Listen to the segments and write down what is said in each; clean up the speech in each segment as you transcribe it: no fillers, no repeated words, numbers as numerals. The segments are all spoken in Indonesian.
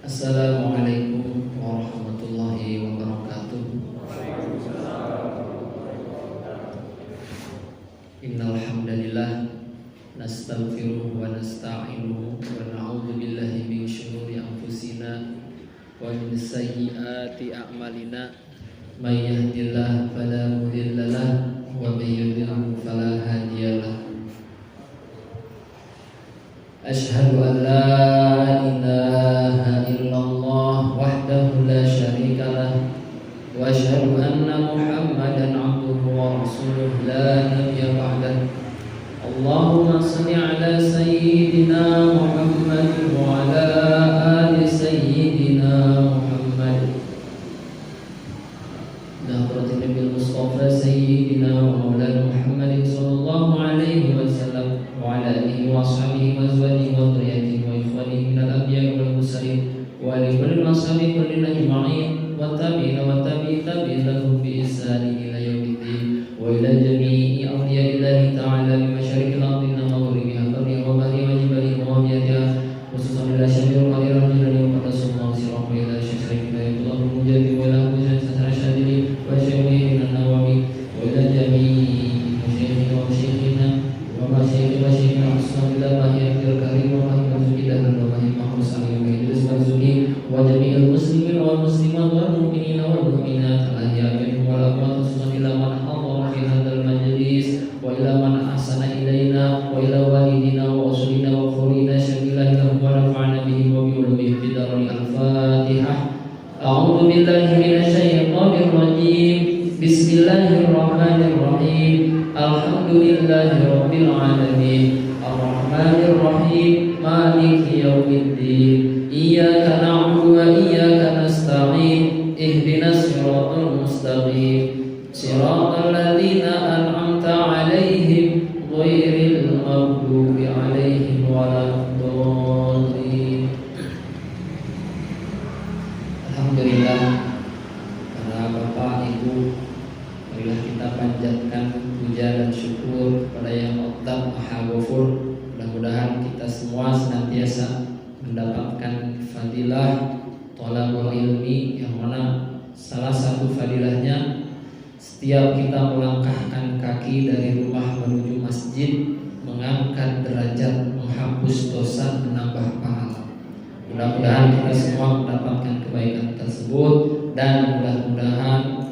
Assalamualaikum warahmatullahi wabarakatuh. Innal hamdalillah nastaghfiruhu wa nasta'inuhu wa na'udzu billahi min shururi anfusina wa min sayyiati a'malina. May yahdihillahu fala mudilla lahu wa may yudlil fala hadiya lahu. Asyhadu an la ilaha illallah wahdahu la syarika lah wa asyhadu anna Muhammadan abduhu wa rasuluh la nabiyya ba'dah. Allahumma shalli ala sayyidina Muhammad wa ala ali sayyidina Muhammad. Nabi Nabi Mustafa sayyidina wa maulana Muhammad sallallahu alaihi wasallam wa ala alihi wa sahbihi wa azwajihi wa dhurriyyatihi wa ikhwanihi minal anbiya'i wal mursalin wa li kulli ashabi kullin ajma'in wa tabi'ina wa tabi'in lahum bi ihsanin ila yaumiddin wa ila jami'i awliya'illahi ta'ala bi masyariqil ardi wa maghribiha wa bahriha wa jibaliha wa mawjatiha khususan ila syabi'il qadiran jilani wa qadasallahu sirrahu ila syaikhina Abdullah mujaddi wa ila hujjat syadili wa syaikhina an-Nawawi wa ila jami'i masyayikhina wa masyayikhina wa masyayikhina ashabillah bahiyyatil karim wa mahmudillah wa mahmud salim wa idris marzuki wa jami'il muslimin wal muslimat wal mu'minina wal mu'minat al-ahya'i wal amwat khususan ila man hadara fi hadzal majlis wa ila man ahsana ilaina wa ila walidina wa usulina wa qurina syamilah lahum wa nafa'ana bihim wa bi ulumihim fi daril al-fatihah. A'udzu billahi minasy syaithanir rajim. Bismillahirrahmanirrahim. Alhamdulillahi rabbil alamin. Arrahmanir rahim. Maliki yaumiddin. Iyyaka na'budu wa iyyaka nasta'in. Ihdinas siratal mustaqim. Siratal ladzina an'amta 'alaihim ghairil maghdubi 'alaihim waladdallin. Alhamdulillah, para bapak ibu, marilah kita panjatkan puja dan syukur kepada Yang Maha Maha Ghafur. Mudah-mudahan kita semua senantiasa mendapatkan fadilah thalabul ilmi, yang mana salah satu fadilahnya setiap kita melangkahkan kaki dari rumah menuju masjid, mengangkat derajat, menghapus dosa, menambah pahala. Mudah-mudahan kita semua mendapatkan kebaikan tersebut, dan mudah-mudahan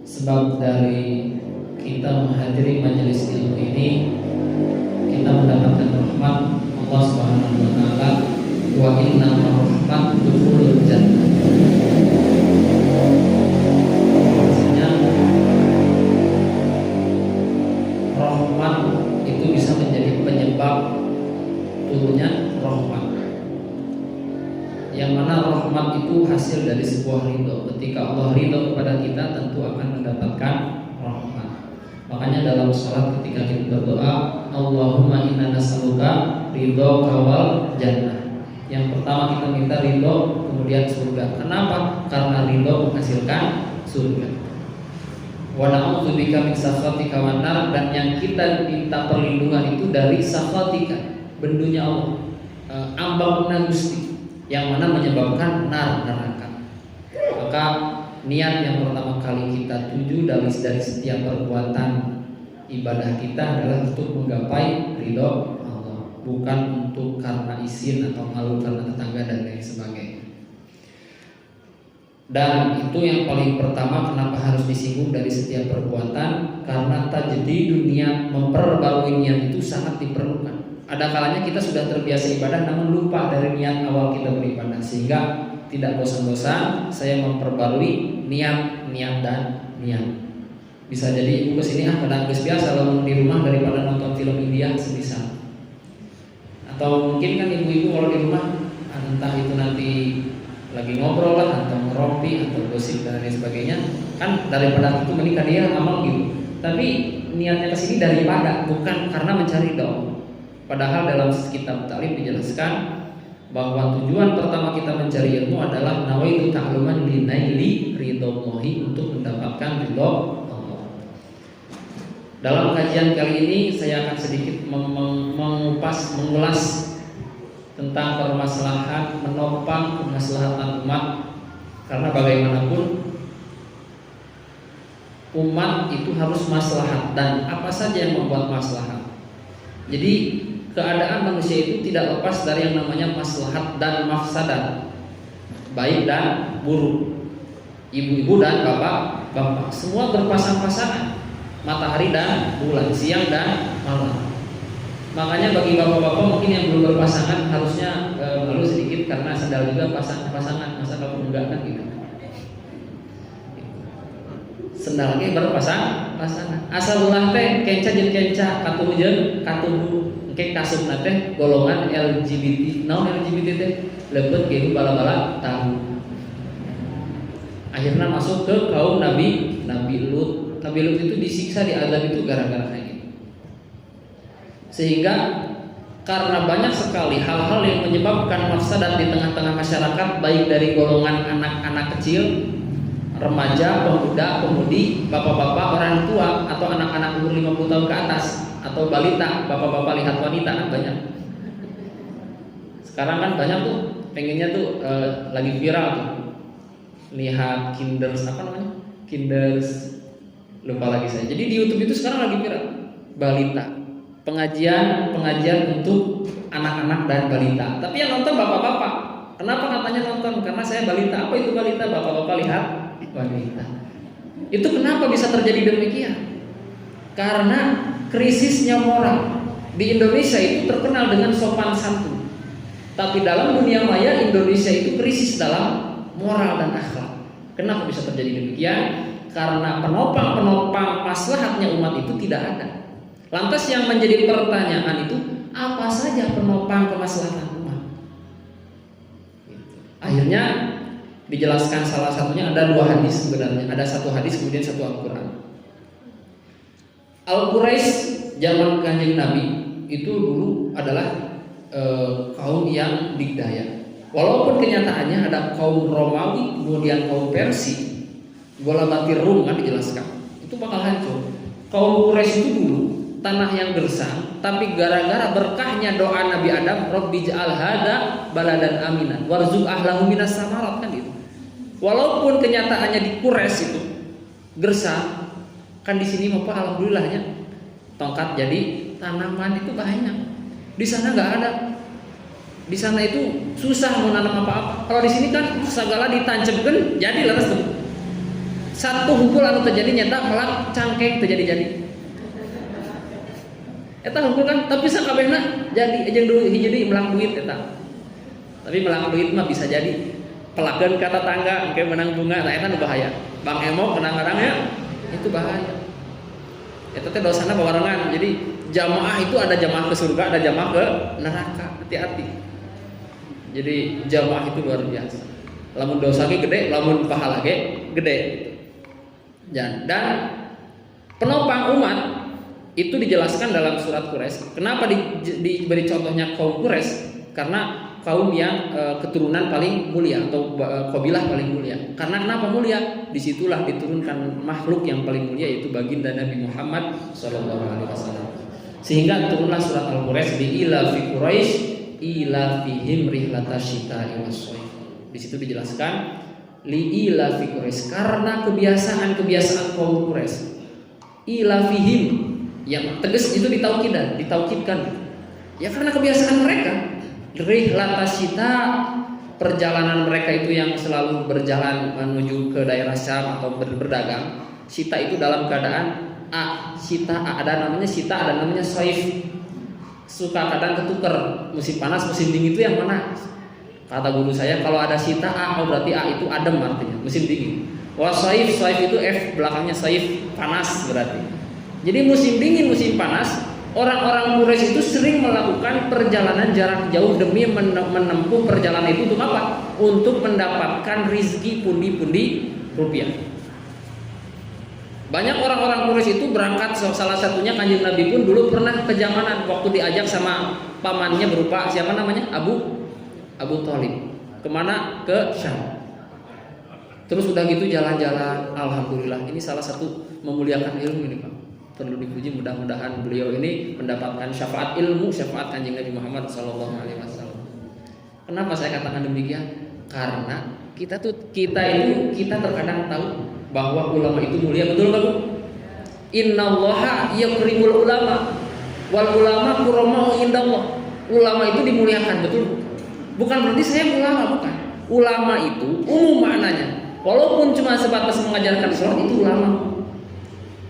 sebab dari kita menghadiri majelis ilmu ini, kita mendapatkan rahmat Allah Subhanahu wa taala. Wa inna rahmat dukhulul jannah. Maksudnya rahmat itu bisa menjadi penyebab turunnya rahmat. Yang mana rahmat itu hasil dari sebuah ridho. Ketika Allah ridho kepada kita, tentu akan mendapatkan rahmat. Makanya dalam sholat ketika kita berdoa, Allahumma inna nas'aluka ridho kawal jannah. Yang pertama kita minta ridho, kemudian surga. Kenapa? Karena ridho menghasilkan surga. Wa na'udzubika min sakhatika wan nar. Dan yang kita minta perlindungan itu dari sakhatika, bendunya Allah, ambang Gusti, yang mana menyebabkan neraka. Maka niat yang pertama kali kita tuju dari setiap perbuatan ibadah kita adalah untuk menggapai ridho Allah, bukan untuk karena izin atau malu karena tetangga dan lain sebagainya. Dan itu yang paling pertama kenapa harus disinggung dari setiap perbuatan, karena tajdidun niat, memperbarui niat itu sangat diperlukan. Ada kalanya kita sudah terbiasa ibadah namun lupa dari niat awal kita beribadah, sehingga tidak bosan-bosan saya memperbarui niat dan niat. Bisa jadi ibu kesini pada biasa kalau di rumah daripada nonton film India semisal. Atau mungkin kan ibu-ibu kalau di rumah entah itu nanti lagi ngobrol lah atau ngerompi atau gosip dan lain sebagainya, kan daripada itu menikah dia amal gitu. Tapi niatnya kesini daripada, bukan karena mencari doa. Padahal dalam kitab Ta'lim dijelaskan bahwa tujuan pertama kita mencari ilmu adalah nawaitu ta'luman linaili ridhollahi, untuk mendapatkan ridho Allah. Dalam kajian kali ini saya akan sedikit mengulas tentang permasalahan penopang kemaslahatan umat. Karena bagaimanapun umat itu harus maslahat, dan apa saja yang membuat maslahat. Jadi keadaan manusia itu tidak lepas dari yang namanya maslahat dan mafsadat, baik dan buruk. Ibu-ibu dan bapak-bapak semua berpasang-pasangan, matahari dan bulan, siang dan malam. Makanya bagi bapak-bapak mungkin yang belum berpasangan harusnya malu sedikit, karena sendal juga pasangan. Masa kamu enggak kan gitu. Sendalnya berpasangan. Asal ulah teh kenca jeung kenca, katuh jeung katuh, engke kasupna teh golongan LGBT. Naon LGBT teh? Leupeut ge bala-bala tahu. Akhirnya masuk ke kaum Nabi Lut. Nabi Lut itu disiksa, diazab itu gara-gara kayak gitu. Sehingga karena banyak sekali hal-hal yang menyebabkan mafsadat di tengah-tengah masyarakat, baik dari golongan anak-anak kecil, remaja, pemuda, pemudi, bapak-bapak, orang tua, atau anak-anak umur 50 tahun ke atas, atau balita, bapak-bapak lihat wanita kan banyak. Sekarang kan banyak tuh pengennya tuh lagi viral tuh, lihat kinders apa namanya, kinders, lupa lagi saya. Jadi di YouTube itu sekarang lagi viral balita, pengajian untuk anak-anak dan balita. Tapi yang nonton bapak-bapak. Kenapa katanya nonton? Karena saya balita. Apa itu balita? Bapak-bapak lihat wanita. Itu kenapa bisa terjadi demikian? Karena krisisnya moral. Di Indonesia itu terkenal dengan sopan santun. Tapi dalam dunia maya Indonesia itu krisis dalam moral dan akhlak. Kenapa bisa terjadi demikian? Karena penopang maslahatnya umat itu tidak ada. Lantas yang menjadi pertanyaan itu, apa saja penopang kemaslahatan umat? Akhirnya dijelaskan, salah satunya ada 2 hadis sebenarnya. Ada 1 hadis kemudian 1 Al-Quran. Al-Quraisy zaman Kanjeng Nabi itu dulu adalah kaum yang digdaya. Walaupun kenyataannya ada kaum Romawi, kemudian kaum Persia, bola batir Rum kan dijelaskan, itu bakal hancur. Kaum Quraisy itu dulu tanah yang gersang, tapi gara-gara berkahnya doa Nabi Adam, Rabbi ja'al hada baladan aminan warzuq ahlahu minas samarat, kan gitu. Walaupun kenyataannya di Quraisy itu gersang, kan di sini apa alhamdulillahnya tongkat jadi tanaman itu banyak. Di sana nggak ada. Di sana itu susah mau nanam apa-apa. Kalau di sini kan segala ditancapkan jadi leres tuh. Satu hukul anu terjadi nyata malah cangkeng terjadi. Eta hukul kan, tapi sakabehna jadi jeung dulu hiji melang duit eta. Tapi melang duit mah bisa jadi pelakeun ka tetangga engke menang bunga, nah eta nu bahaya. Bang Emok kadang-kadang ya itu bahaya. Eta teh dosana babarengan. Jadi jamaah itu ada jamaah ke surga, ada jamaah ke neraka. Hati-hati. Jadi jamaah itu luar biasa. Lamun dosa ge gede, lamun pahala ge gede. Dan penopang umat itu dijelaskan dalam surat Quraisy. Kenapa diberi contohnya kaum Quraisy? Karena kaum yang keturunan paling mulia atau qabilah paling mulia. Karena kenapa mulia? Disitulah diturunkan makhluk yang paling mulia, yaitu baginda Nabi Muhammad SAW. Sehingga turunlah surat Al-Quraisy, bi ila fi Quraisy ila fihim rihlatasyita'i was-shaif. Di situ dijelaskan li ila fi Quraisy, karena kebiasaan kaum Quraisy. Ila fihim, yang tegas itu ditaukidkan. Ya karena kebiasaan mereka. Rihlatasyita, perjalanan mereka itu yang selalu berjalan menuju ke daerah Syam atau berdagang. Sita itu dalam keadaan sita, ada namanya sita, ada namanya saif. Suka kadang ketuker, musim panas, musim dingin itu yang mana? Kata guru saya, kalau ada sita berarti itu adem artinya, musim dingin. Wah saif itu F belakangnya saif, panas berarti. Jadi musim dingin, musim panas, orang-orang Quraisy itu sering melakukan perjalanan jarak jauh demi menempuh perjalanan itu untuk apa? Untuk mendapatkan rizki pundi-pundi rupiah. Banyak orang-orang Quraisy itu berangkat, salah satunya Kanjeng Nabi pun dulu pernah kejamanan waktu diajak sama pamannya berupa siapa namanya? Abu Thalib. Kemana? Ke Syam. Terus udah gitu jalan-jalan, alhamdulillah ini salah satu memuliakan ilmu ini Pak. Perlu dipuji, mudah-mudahan beliau ini mendapatkan syafaat ilmu, syafaat Kanjeng Nabi Muhammad SAW. Kenapa saya katakan demikian? Karena kita terkadang tahu bahwa ulama itu mulia, betul nggak Bu? Innallaha yakrimul ulama wal ulama kuramau indallah. Ulama itu dimuliakan, betul Bu? Bukan berarti saya ulama, bukan. Ulama itu umum maknanya. Walaupun cuma sebatas mengajarkan sholat itu ulama.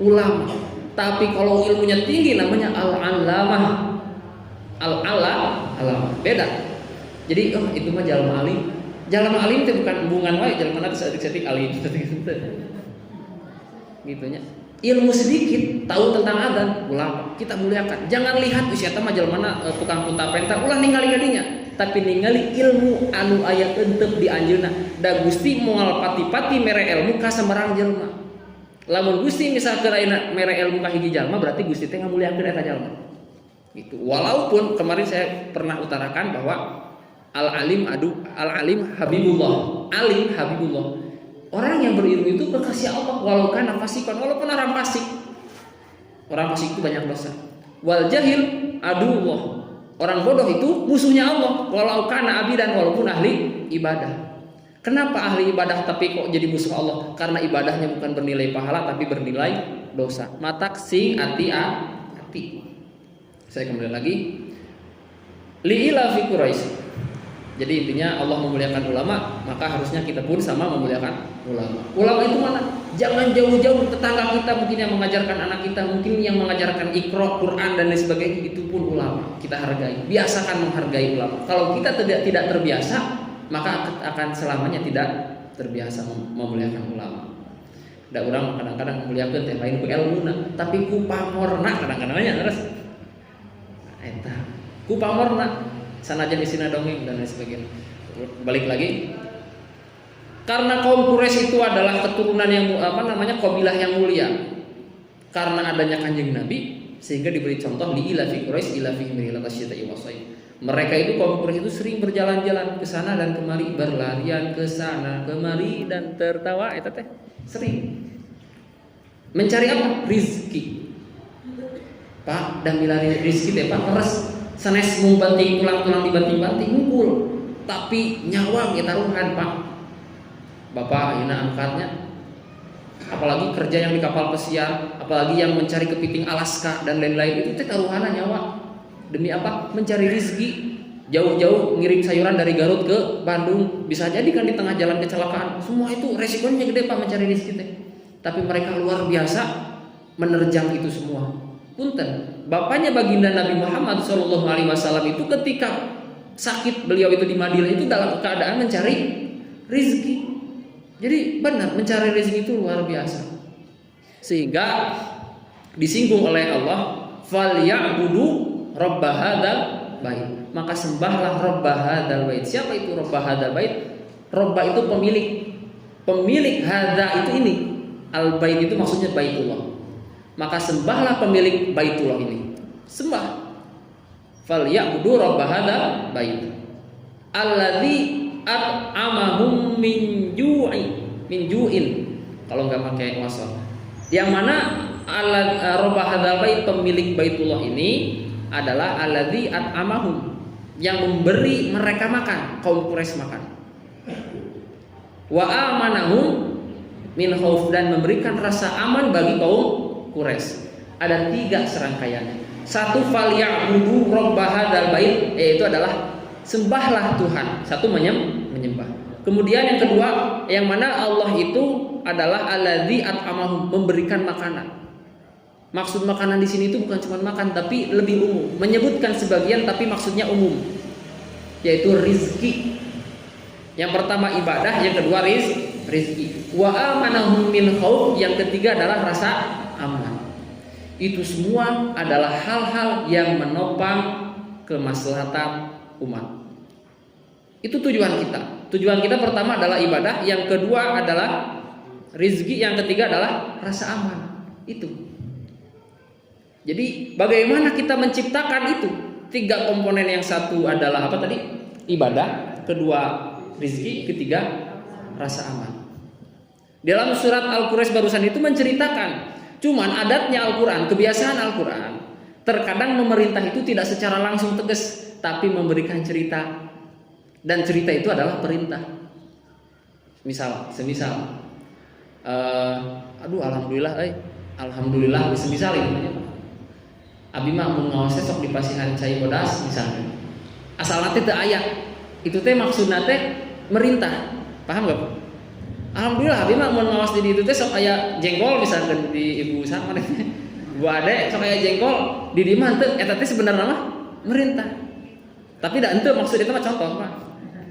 Ulama. Tapi kalau ilmunya tinggi namanya al-allamah. Al-allamah. Beda. Jadi itu mah jalma alim. Jalma alim itu bukan hubungan wae, jalma nanti sedik-sedik alim. Gitunya. Ilmu sedikit, tahu tentang adzan, ulama. Kita muliakan. Jangan lihat usia mah jalmana tukang punta penta, ulah ningali kadinya. Tapi ningali ilmu anu aya tentep di anjeunna. Da Gusti moal pati-pati mere ilmu ka samarang jelma. Lamun Gusti misalkan ayeuna mere ilmu ka hiji jalma, berarti Gusti teh ngamuliakeun eta jalma. Gitu. Walaupun kemarin saya pernah utarakan bahwa al-alim habibullah. Alim habibullah. Orang yang berilmu itu kekasih Allah walaupun fasikan, walaupun orang fasik. Orang fasik itu banyak dosa. Wal jahil aduwah. Orang bodoh itu musuhnya Allah walau kana abidan, walaupun ahli ibadah. Kenapa ahli ibadah tapi kok jadi musuh Allah? Karena ibadahnya bukan bernilai pahala tapi bernilai dosa. Matak sing ati. Saya kembali lagi. Li'ila fi Quraisy. Jadi intinya Allah memuliakan ulama, maka harusnya kita pun sama memuliakan ulama. Ulama itu mana? Jangan jauh-jauh tetangga kita mungkin yang mengajarkan anak kita, mungkin yang mengajarkan Iqra, Quran dan lain sebagainya, itu pun ulama. Kita hargai. Biasakan menghargai ulama. Kalau kita tidak terbiasa, maka akan selamanya tidak terbiasa memuliakan ulama. Da urang kadang-kadang memuliakeun teh lain ku ilmuna, tapi ku pamorna kadang-kadang nya terus. Eta, ku pamorna sanajan isina dongeng dan lain sebagainya. Balik lagi, karena kaum Quraisy itu adalah keturunan yang kabilah yang mulia. Karena adanya Kanjeng Nabi sehingga diberi contoh li ila fi Quraisy ila fi milatasyitai wasai. Mereka itu kaum Quraisy itu sering berjalan-jalan ke sana dan kemari, berlarian ke sana kemari dan tertawa eta teh sering. Mencari apa? Rizki. Pak, dan milari rizki teh Pak leres. Sanes mung banting tulang-tulang dibanting-banting ngumpul, tapi nyawa ge taruhan Pak. Bapak ayeuna angkatnya, apalagi kerja yang di kapal pesiar, apalagi yang mencari kepiting Alaska dan lain-lain, itu teh taruhana nyawa. Demi apa? Mencari rezeki. Jauh-jauh ngirim sayuran dari Garut ke Bandung, bisa jadi kan di tengah jalan kecelakaan. Semua itu resikonya gede Pak mencari rezeki teh. Tapi mereka luar biasa menerjang itu semua. Punten, bapaknya baginda Nabi Muhammad SAW itu ketika sakit, beliau itu di Madinah itu dalam keadaan mencari rezeki. Jadi benar mencari rezeki itu luar biasa. Sehingga disinggung oleh Allah, "Falyabudu rabb hadzal bait." Maka sembahlah rabb hadzal bait. Siapa itu rabb hadzal bait? Rabb itu pemilik. Pemilik hadza itu ini. Al bait itu maksudnya Baitullah. Maka sembahlah pemilik Baitullah ini. Sembah. Falyabudu rabb hadzal bait. Alladzi at'amahum min ju'in. Kalau enggak pakai wasal. Yang mana rabb hadzal bait, pemilik Baitullah ini adalah alladzi at'amahum, yang memberi mereka makan, kaum Quraisy makan. Wa amanahum min khauf, dan memberikan rasa aman bagi kaum Quraisy. Ada 3 serangkaiannya. Satu, falyabudu rabb hadzal bait, yaitu adalah sembahlah Tuhan. Satu menyembah. Kemudian yang kedua, yang mana Allah itu adalah alladzi at'amahum, memberikan makanan. Maksud makanan di sini itu bukan cuma makan, tapi lebih umum. Menyebutkan sebagian tapi maksudnya umum, yaitu rizki. Yang pertama ibadah, yang kedua rizki. Wa amanahum min khauf, yang ketiga adalah rasa aman. Itu semua adalah hal-hal yang menopang kemaslahatan umat. Itu tujuan kita. Tujuan kita pertama adalah ibadah, yang kedua adalah rizki, yang ketiga adalah rasa aman. Itu. Jadi bagaimana kita menciptakan itu? 3 komponen, yang satu adalah apa tadi? Ibadah, kedua rizki, ketiga rasa aman. Dalam surat Al-Quraisy barusan itu menceritakan, cuman adatnya Al-Quran, kebiasaan Al-Quran, terkadang memerintah itu tidak secara langsung tegas, tapi memberikan cerita. Dan cerita itu adalah perintah. Semisal alhamdulillah semisal itu abi mah mun ngaos sok dipasihan cai bodas misalnya. Asalna teh teu aya. Itu teh maksudna teh merintah. Paham gak? Alhamdulillah abi mah mun ngaos di ditu teh sok aya jengkol misalkan di ibu sama teh. Bu ade sok aya jengkol di dieu mah teu eta teh sebenarnya mah merintah. Tapi da henteu maksud itu mah contoh mah.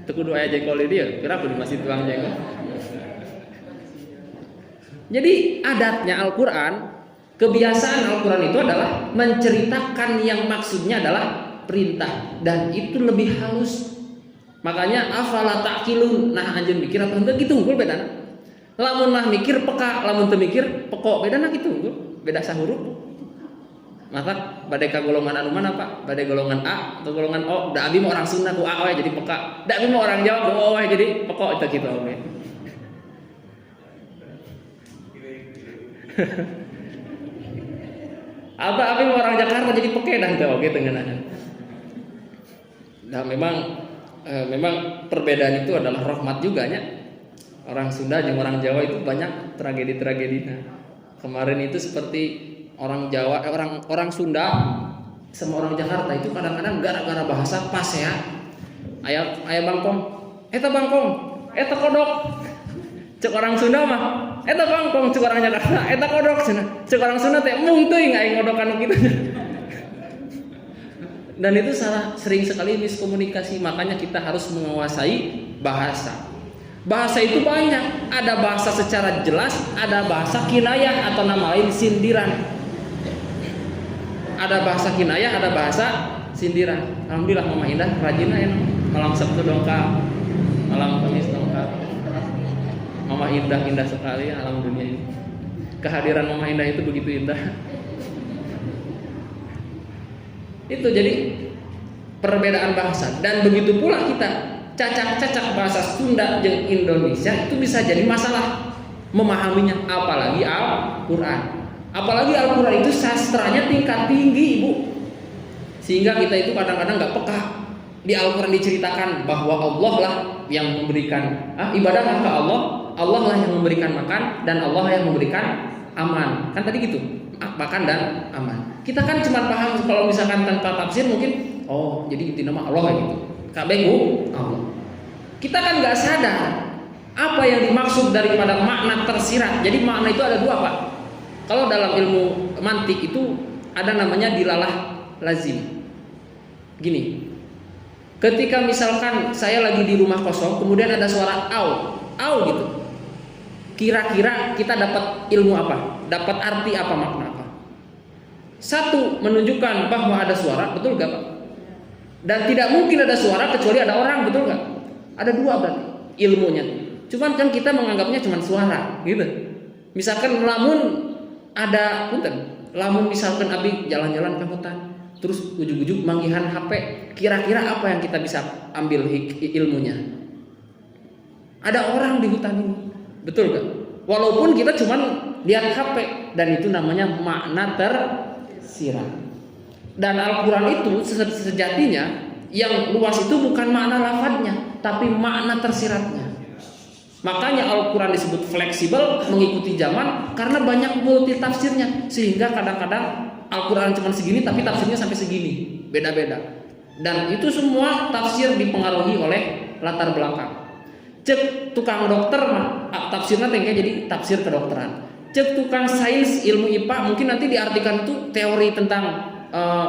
Teu kudu aya jengkol di dieu, kira kudu masih tuang jengkol. Jadi adatnya Al-Quran, kebiasaan Al-Quran itu adalah menceritakan yang maksudnya adalah perintah, dan itu lebih halus. Makanya afala ta'qilun, nah anjeun mikir apa henteu kitu unggul bedana. Lamun mah mikir peka, lamun teu mikir peko, bedana kitu unggul, beda sahurup. Maka bade ka golongan anu mana Pak? Bade golongan A atau golongan O? Da abi mah orang Sunda ku A we jadi peka. Da abi mah orang Jawa ku O we jadi peko itu kitu we. Apa orang Jakarta jadi peke dan teu oge tengeunana. Nah memang perbedaan itu adalah rahmat juga nya. Orang Sunda jeung orang Jawa itu banyak tragedi-tragedina. Kemarin itu seperti orang Jawa orang Sunda sama orang Jakarta itu kadang-kadang gara-gara bahasa pas ya. Aya bangkong, eta bangkong, eta kodok. Cek orang Sunda mah eta bangkong, cek orang Jakarta eta kodok cenah. Cek orang Sunda teh mung teuing aing ngodokan kitu. Dan itu sering sekali miskomunikasi, makanya kita harus menguasai bahasa. Bahasa itu banyak, ada bahasa secara jelas, ada bahasa kinayah atau nama lain sindiran. Ada bahasa kinayah, ada bahasa sindiran. Alhamdulillah Mama Indah rajin ya, malam Sabtu dongkap, malam Kamis dongkap. Mama indah sekali alam dunia ini. Kehadiran Mama Indah itu begitu indah. Itu jadi perbedaan bahasa, dan begitu pula kita cacak-cacak bahasa Sunda jeung Indonesia itu bisa jadi masalah memahaminya, apalagi Al-Qur'an. Apalagi Al-Qur'an itu sastranya tingkat tinggi, Ibu. Sehingga kita itu kadang-kadang enggak peka. Di Al-Qur'an diceritakan bahwa Allah lah yang memberikan ibadah ke Allah, Allah lah yang memberikan makan, dan Allah yang memberikan aman. Kan tadi gitu, makan dan aman. Kita kan cuma paham kalau misalkan tanpa tafsir mungkin, oh jadi inti nama Allah gitu. Kabeh Allah. Kita kan nggak sadar apa yang dimaksud daripada makna tersirat. Jadi makna itu ada dua Pak. Kalau dalam ilmu mantik itu ada namanya dilalah lazim. Gini, ketika misalkan saya lagi di rumah kosong, kemudian ada suara au gitu. Kira-kira kita dapat ilmu apa? Dapat arti apa, makna apa? Satu, menunjukkan bahwa ada suara, betul gak Pak? Dan tidak mungkin ada suara kecuali ada orang, betul gak? Ada dua berarti ilmunya. Cuman kan kita menganggapnya cuma suara, gitu. Misalkan lamun misalkan abi jalan-jalan ke hutan, terus ujug-ujug manggihan HP, kira-kira apa yang kita bisa ambil ilmunya? Ada orang di hutan ini, betul gak? Walaupun kita cuma lihat HP, dan itu namanya makna tersirat. Dan Al-Quran itu sejatinya yang luas itu bukan makna lafadznya, tapi makna tersiratnya. Makanya Al-Quran disebut fleksibel, mengikuti zaman, karena banyak multi tafsirnya. Sehingga kadang-kadang Al-Quran cuma segini tapi tafsirnya sampai segini, beda-beda. Dan itu semua tafsir dipengaruhi oleh latar belakang. Cek tukang dokter mah tafsirnya tengke jadi tafsir kedokteran. Cek tukang sains ilmu IPA mungkin nanti diartikan itu teori tentang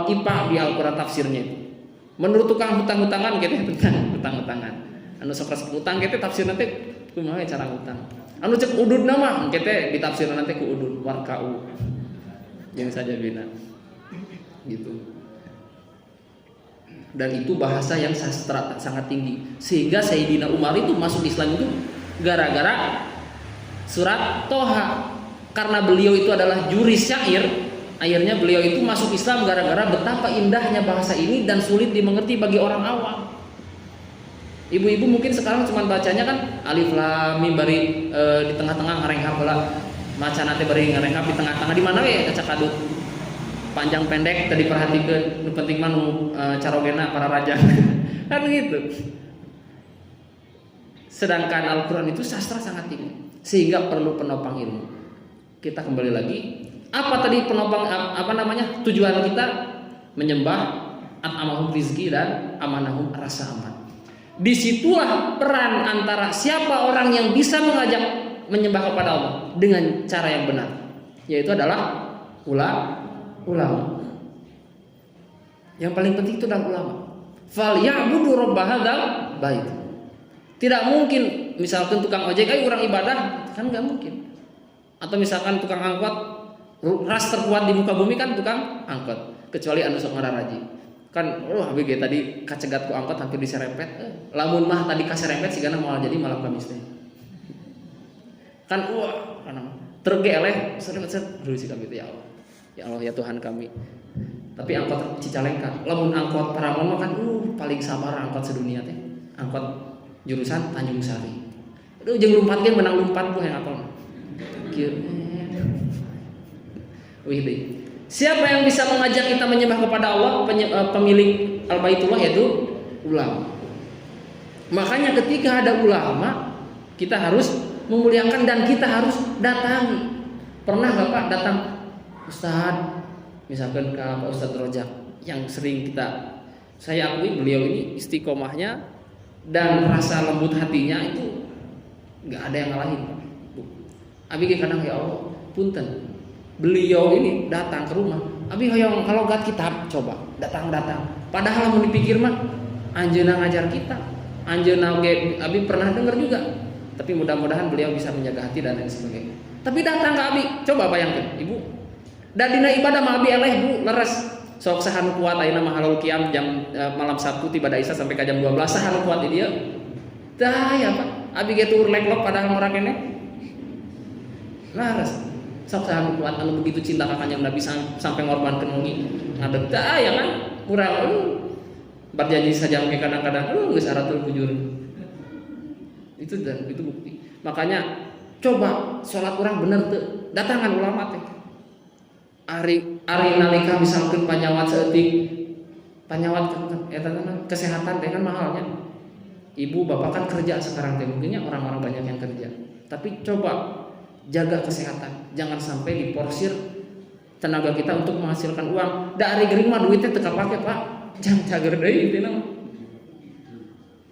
IPA di Al-Quran tafsirnya itu. Menurut tukang hutang-hutangan gitu tentang hutang-hutangan. Anu sok utang gitu tafsir nanti kumaha cara hutang. Anu cek udud nama gitu ditafsir nanti ku udud warkau. Yang saja bina. Gitu. Dan itu bahasa yang sastra sangat tinggi. Sehingga Sayyidina Umar itu masuk Islam itu gara-gara surat Toha. Karena beliau itu adalah juri syair. Akhirnya beliau itu masuk Islam gara-gara betapa indahnya bahasa ini dan sulit dimengerti bagi orang awam. Ibu-ibu mungkin sekarang cuma bacanya kan alif lam mim bari di tengah-tengah ngarenghap heula. Maca nanti bari ngarenghap di tengah-tengah di mana we kaca kadut. Panjang pendek tadi perhatikeun, nu penting mah nu carogena para raja. Kan gitu. Sedangkan Al-Quran itu sastra sangat tinggi, sehingga perlu penopang ilmu. Kita kembali lagi, apa tadi penopang, tujuan kita menyembah, at'amahum rizki dan amanahum rasa aman. Disitulah peran antara siapa orang yang bisa mengajak menyembah kepada Allah dengan cara yang benar, yaitu adalah ulama. Yang paling penting itu adalah ulama. Falyabudu rabb hadzal bait. Tidak mungkin misalkan tukang ojek orang ibadah, kan nggak mungkin. Atau misalkan tukang angkot, ras terkuat di muka bumi kan tukang angkot, kecuali anu sok ngaraji. Kan ABG tadi kacegat ku angkot hampir diserempet. Lamun mah tadi kaserempet sigana moal jadi malam Kamis teh. Kan tergeleh seret-seret aduh si kami ya Allah. Ya Allah ya Tuhan kami. Tapi angkot Cicalengka, lamun angkot Paramon mah kan paling sabar angkot sedunia teh. Angkot jurusan Tanjung Sari. Aduh jeung lumpatkeun menang lumpat ku yang apal. Kieu. Wih deh. Siapa yang bisa mengajak kita menyembah kepada Allah, pemilik Al-Baitullah yaitu ulama. Makanya ketika ada ulama, kita harus memuliakan dan kita harus datangi. Pernah nggak Pak datang Ustadz, misalkan ke Pak Ustadz Rojak yang sering saya akui beliau ini istiqomahnya dan rasa lembut hatinya itu nggak ada yang ngalahin. Abi kadang ya Allah, punten. Beliau ini datang ke rumah. Abi hoyong kalau gak kitab coba datang. Padahal mau dipikir mah anjeuna ngajar kita. Anjeuna ge Abi pernah dengar juga. Tapi mudah-mudahan beliau bisa menjaga hati dan lain sebagainya. Tapi datang ke Abi, coba bayangkan, Ibu. Da dina ibadah mah Abi eleh Bu, leres. Sok sahanu kuat ayeuna mah halul qiyam jam malam Sabtu tiba da Isya sampai ke jam 12 sahanu kuat di dieu. Tah ya Pak, Abi ge tur leklok padahal ora keneh. Leres. Sok sahanu kuat anu begitu cinta ka Kanjeng Nabi sampai ngorbankeun mungi ngadeg tah ya kan urang berjanji saja mungkin kadang-kadang geus aratul bujur. Itu bukti. Makanya coba sholat orang bener tuh datangan ulama teh. Ari nalika misalkan panyawat seetik, panyawat kesehatan teh kan mahalnya. Ibu bapak kan kerja sekarang teh mungkinnya orang-orang banyak yang kerja. Tapi coba jaga kesehatan, jangan sampai diporsir tenaga kita untuk menghasilkan uang. Dari gering mah duitnya teu kapake Pak, jangan cager deui intina mah.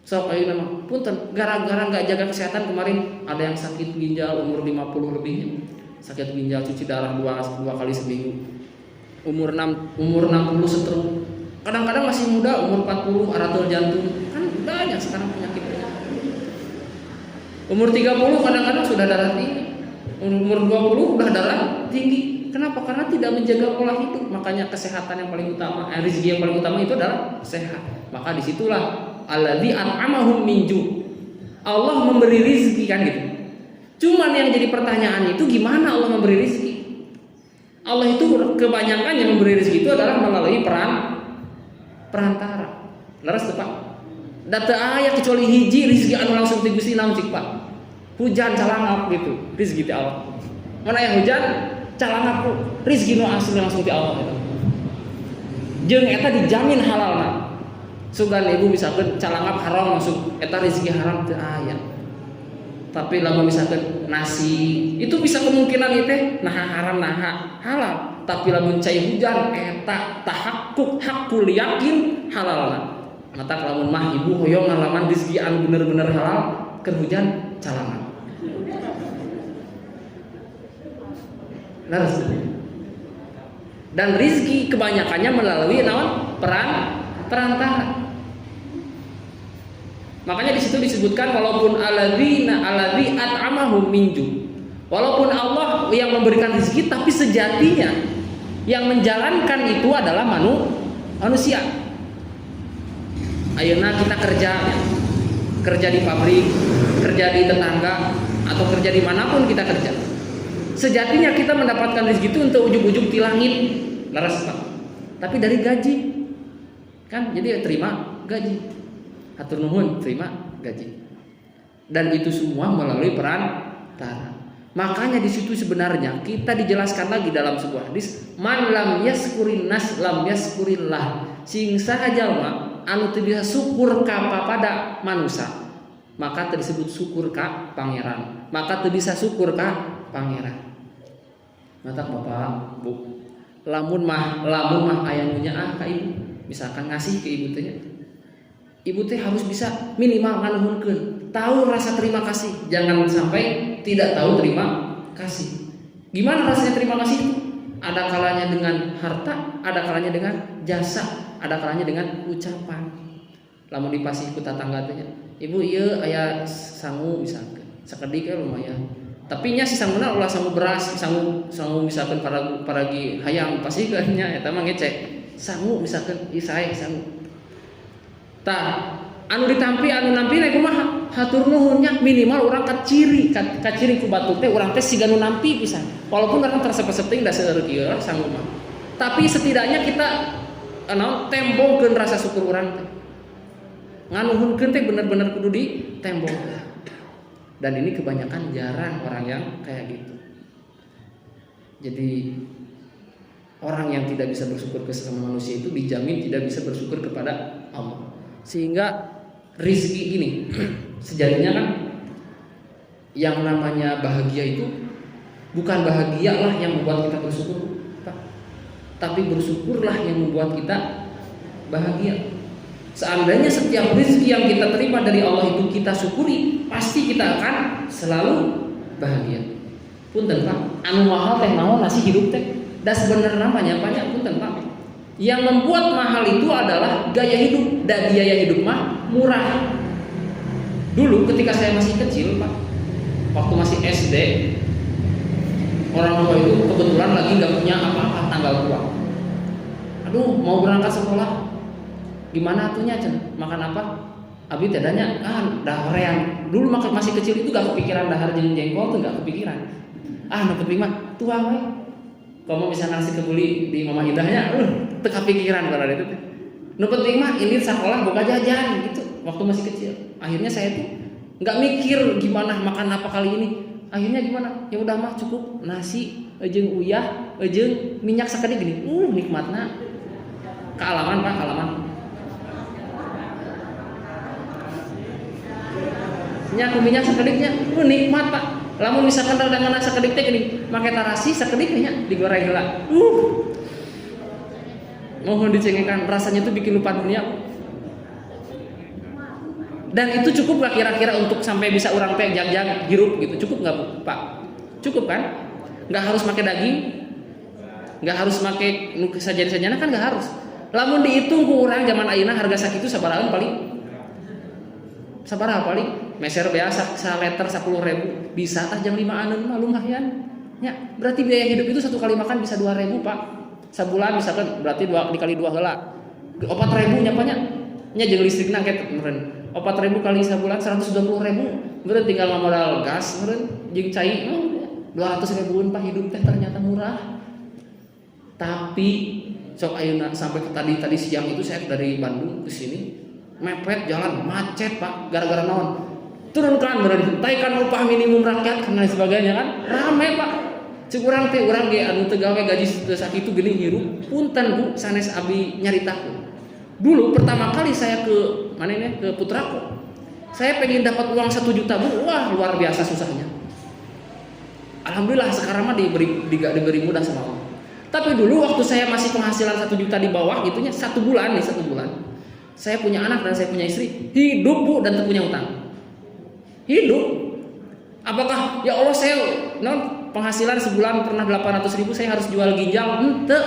Sok ayeuna mah punten gara-gara enggak jaga kesehatan kemarin ada yang sakit ginjal umur 50 lebihnya. Sakit ginjal cuci darah dua kali seminggu. Umur 60 stroke. Kadang-kadang masih muda umur 40 aratul jantung. Kan banyak sekarang penyakitnya. Umur 30 kadang-kadang sudah darah tinggi. Umur 20 udah darah tinggi. Kenapa? Karena tidak menjaga pola hidup. Makanya kesehatan yang paling utama, rezeki yang paling utama itu adalah sehat. Maka disitulah alladzi an'amahum min ju'. Allah memberi rezeki kan gitu. Cuman yang jadi pertanyaan itu gimana Allah memberi rezeki? Allah itu kebanyakan yang memberi rezeki itu adalah melalui perantara. Leres tuh Pak. Data aya kecuali hiji rezeki anu langsung ti Gusti naon cik Pak. Hujan calangap gitu, rezeki ti Allah. Mana yang hujan calangap rezeki nu asli langsung ti Allah gitu. Jeung eta dijamin halalna. Sugan ibu misalkan calangap haram masuk eta rezeki haram teu aya. Tapi lamun misalkan nasi itu bisa kemungkinan itu nah haram nah halal. Tapi lamun cai hujan eta tahakkuk hakul yakin halalna. Mata lamun mah ibu hoyong ngalaman rezeki anu bener-bener halal keur hujan calangap. Dan rezeki kebanyakannya melalui naon perantara. Makanya di situ disebutkan walaupun alladzi at'amahum min ju'. Walaupun Allah yang memberikan rezeki tapi sejatinya yang menjalankan itu adalah manusia. Ayeuna kita kerja di pabrik, kerja di tetangga atau kerja di manapun kita kerja. Sejatinya kita mendapatkan rezeki itu untuk ujung-ujung di langit, laras Pak. Tapi dari gaji. Kan jadi terima gaji. Hatur nuhun terima gaji. Dan itu semua melalui perantara. Makanya di situ sebenarnya kita dijelaskan lagi dalam sebuah hadis, man lam yaskurin nas lam yaskurillah. Sing saha jalma anu teu bisa syukur ka pada manusia, maka teu disebut syukur ka pangeran, maka teu bisa syukur ka pangeran. Mata Bapak, Bu, lamun mah aya nu nyaah ka ibu, misalkan ngasih ke ibu teh, ibu teh harus bisa minimal nganuhunkeun, tahu rasa terima kasih, jangan sampai tidak tahu terima kasih. Gimana rasanya terima kasih itu? Ada kalanya dengan harta, ada kalanya dengan jasa, ada kalanya dengan ucapan. Lamun dipasih ku tetangga teh, ibu ieu aya sangu misalkan, sakedik lumayan. Tapi nya si sanguna ulah sangu beras, sangu misalkan paragi hayang pasihkeun nya eta mah ngecek. Sangu misalkan ieu sae sangu. Tah, anu ditampi anu nampi na kumaha? Hatur nuhunnya minimal urang kaciri ku batuk teh urang teh siga nu nampi pisan. Walaupun urang tersep-sep teh da seueur kieu sangu mah. Tapi setidaknya kita tembongkeun rasa syukur urang teh. Nganuhunkeun teh bener-bener kudu ditembong. Dan ini kebanyakan jarang orang yang kayak gitu. Jadi orang yang tidak bisa bersyukur ke sesama manusia itu dijamin tidak bisa bersyukur kepada Allah. Sehingga rizki ini sejatinya kan yang namanya bahagia itu bukan bahagialah yang membuat kita bersyukur, Pak. Tapi bersyukurlah yang membuat kita bahagia. Seandainya setiap rezeki yang kita terima dari Allah itu kita syukuri, pasti kita akan selalu bahagia. Punten Pak, anu mahal teh naon nasi hidup teh? Da sebenarnya namanya banyak punten Pak. Yang membuat mahal itu adalah gaya hidup, dan biaya hidup mah murah. Dulu ketika saya masih kecil Pak, waktu masih SD, orang tua itu kebetulan lagi nggak punya apa-apa tanggal tua. Aduh, mau berangkat sekolah, gimana atunya Cen? Makan apa? Abi tedanya dahar yang dulu masih kecil itu gak kepikiran dahar jeung jengkol tuh gak kepikiran. Nu teping mah tuang we. Kalau bisa nasi kebuli di Mama Indahnya, teu kepikiran kalau itu teh. Nu penting mah ini sekolah buka jajan gitu waktu masih kecil. Akhirnya saya tuh nggak mikir gimana makan apa kali ini. Akhirnya gimana? Ya udah mah cukup nasi jeung uyah jeung minyak sakeudeuk gini. Nikmatna. Kealaman Pak, kealaman. Nya ku minyak sakedeuknya nikmat Pak. Lamun misalkan dagangan sakedeuk teh gini, make tarasi sakedeuk nya digoreng heula. Mohon dicengekan, rasanya itu bikin lupa dunia. Dan itu cukup gak kira-kira untuk sampai bisa orang teh jag-jag hirup gitu? Cukup gak Pak? Cukup kan? Gak harus pakai daging, gak harus pakai sajian-sajian kan gak harus. Lamun dihitung ku urang zaman ayeuna harga sakitu sabaraha paling? Sabaraha paling? Meser biasa saleter 10.000 bisa tah jam 5-an mah lumayan. Ya, berarti biaya hidup itu satu kali makan bisa 2.000 Pak. Sebulan misalkan berarti dikali 2 heula. 4.000 nyapanya. Nya jeung listrikna ket meureun. 4.000 kali sebulan 120.000. Meureun tinggal modal gas meureun jeung cai 200.000 Pak hidup teh ternyata murah. Tapi sok ayeuna sampai ke tadi siang itu saya dari Bandung ke sini mepet jalan macet Pak gara-gara naon? Turunkan meureun taikan upah minimum rakyat dan lain sebagainya kan rame Pak. Cuk urang teh urang ge anu teu gawe gaji sakitu geuning hirup punten Bu sanes abi nyaritakeun. Dulu pertama kali saya ke mana ini ke Putrako. Saya pengen dapat uang 1 juta Bu. Wah, luar biasa susahnya. Alhamdulillah sekarang mah diberi mudah sama Allah. Tapi dulu waktu saya masih penghasilan 1 juta di bawah gitunya 1 bulan. Saya punya anak dan saya punya istri, hidup Bu dan punya utang. Hidup. Apakah ya Allah saya penghasilan sebulan pernah 800.000 saya harus jual ginjal? Henteu.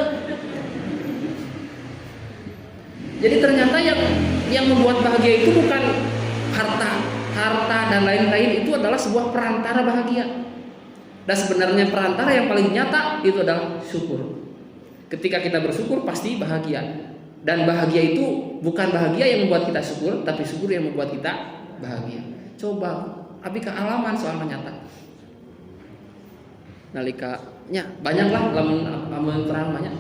Jadi ternyata yang membuat bahagia itu bukan harta dan lain-lain, itu adalah sebuah perantara bahagia. Dan sebenarnya perantara yang paling nyata itu adalah syukur. Ketika kita bersyukur pasti bahagia. Dan bahagia itu bukan bahagia yang membuat kita syukur, tapi syukur yang membuat kita bahagia. Coba abi kealaman soal nyata. Nalikanya banyaklah lamun terang banyak.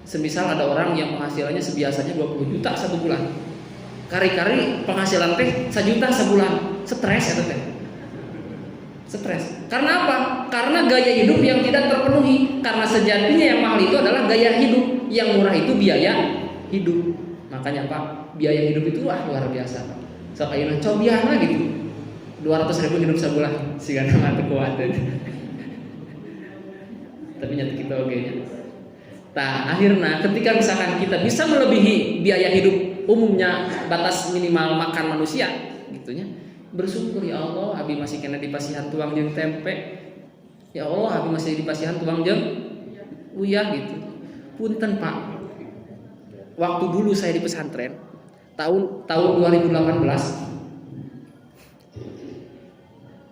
Semisal ada orang yang penghasilannya sebiasanya 20 juta 1 bulan. Kari-kari penghasilan teh 1 juta sebulan. Stres ya teh. Stres. Karena apa? Karena gaya hidup yang tidak terpenuhi. Karena sejatinya yang mahal itu adalah gaya hidup, yang murah itu biaya hidup. Makanya Pak, biaya hidup itu luar biasa Pak. sok ayeuna cobiana gitu 200.000 hidup sebulan siga nama teu kuat. Tapi nyata kita oke nya. Nah, akhirnya ketika misalkan kita bisa melebihi biaya hidup umumnya batas minimal makan manusia gitunya, bersyukur ya Allah abi masih kena dipasihan tuang jeung tempe. Ya Allah abi masih dipasihan tuang jeung uyah gitu. Punten Pak. Waktu dulu saya di pesantren tahun 2018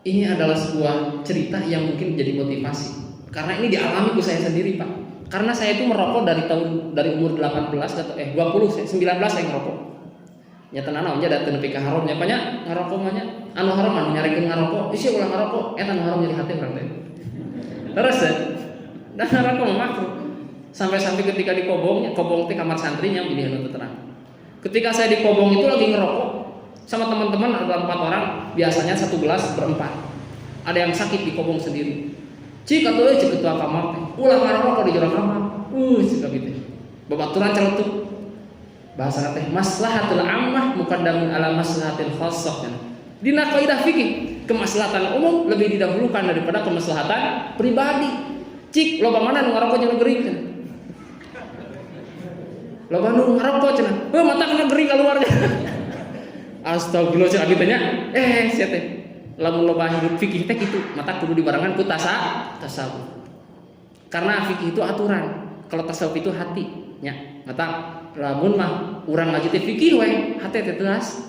ini adalah sebuah cerita yang mungkin menjadi motivasi. Karena ini dialami ku saya sendiri, Pak. Karena saya itu merokok dari umur 18 atau 19 saya ngerokok. Nya tenan nya datang nepi ka haram nya banyak ngarokok mah nya. Anu haram anu nyarikeun ngarokok, isi ulah ngarokok eta anu haram jadi hati urang teh. Terus dan ngarokok mah makruh. Sampai ketika di kobong teh kamar santri nya jadi anu terang. Ketika saya di kobong itu lagi ngerokok sama teman-teman ada 4 orang, biasanya 1 gelas berempat. Ada yang sakit di kobong sendiri. Cik atuh cik ketua kamar teh, ulah ngarokok di jero kamar. Cik kitu. Babaturan celetuk. Bahasa teh maslahatul ammah muqaddamun ala maslahatil khassah. Dina kaidah fikih, kemaslahatan umum lebih didahulukan daripada kemaslahatan pribadi. Cik loba mana nu ngarokok jeung geurikeun. Loba nu ngarokok cenah. Mata kena gering keluarnya. Astagfirullah cik abi teh nya. Sia teh. Lamun loba hidup fikih teh kitu, mata kudu dibarengan ku tasawuf. Karena fikih itu aturan, kalau tasawuf itu hati, nya. Mata lamun mah urang ngaji teh fikih we, hati teh teuas.